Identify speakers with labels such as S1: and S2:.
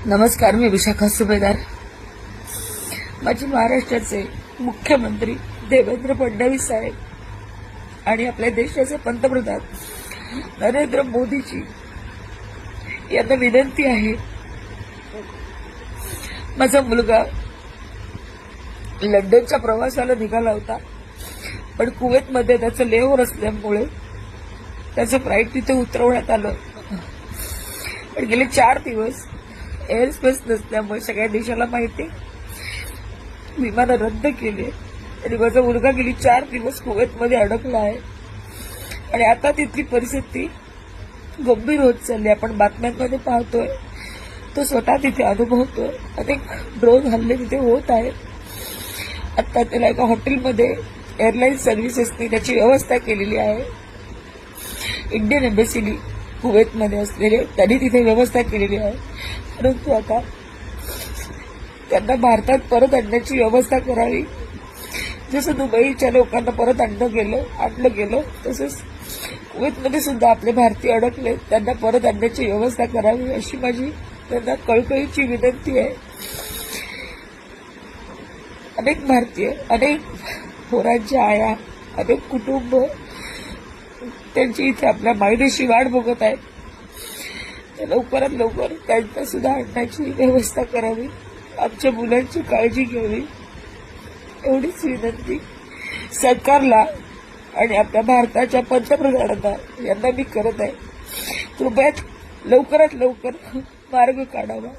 S1: नमस्कार, मी विशाखा सुभेदार. माझे महाराष्ट्राचे मुख्यमंत्री देवेंद्र फडणवीस साहेब आणि आपल्या देशाचे पंतप्रधान नरेंद्र मोदीजी यांना विनंती आहे. माझा मुलगा लंडनच्या प्रवासाला निघाला होता, पण कुवेतमध्ये त्याचं लेहोर असल्यामुळे त्याचं फ्लाईट तिथे उतरवण्यात आलं. पण गेले 4 दिवस एअर स्पेस नसल्यामुळे सगळ्या देशाला माहिती विमानं रद्द केली आणि माझा मुलगा गेली 4 दिवस कुवेतमध्ये अडकला आहे. आणि आता तिथली परिस्थिती गंभीर होत चालली. आपण बातम्यांमध्ये पाहतोय, तो स्वतः तिथे अनुभवतोय. अनेक ड्रोन हल्ले तिथे होत आहेत. आता त्याला एका हॉटेलमध्ये एअरलाईन सर्व्हिसेसनी त्याची व्यवस्था केलेली आहे. इंडियन एम्बेसीनी कुवेतमध्ये असलेले त्यांनी तिथे व्यवस्था केलेली आहे. परंतु आता त्यांना भारतात परत आणण्याची व्यवस्था करावी. जसं दुबईच्या लोकांना परत आणलं गेलं तसंच कुवेतमध्ये सुद्धा आपले भारतीय अडकले, त्यांना परत आणण्याची व्यवस्था करावी अशी माझी त्यांना कळकळीची विनंती आहे. अनेक भारतीय, अनेक पोरांच्या आया, अनेक कुटुंब त्यांची इथे आपल्या मायदेशी वाट बघत आहेत. लवकरात लवकर त्यांना सुद्धा आणण्याची व्यवस्था करावी. आमच्या मुलांची काळजी घ्यावी एवढीच विनंती सरकारला आणि आपल्या भारताच्या पंतप्रधानांना यांना मी करत आहे. कृपया लवकरात लवकर मार्ग काढावा.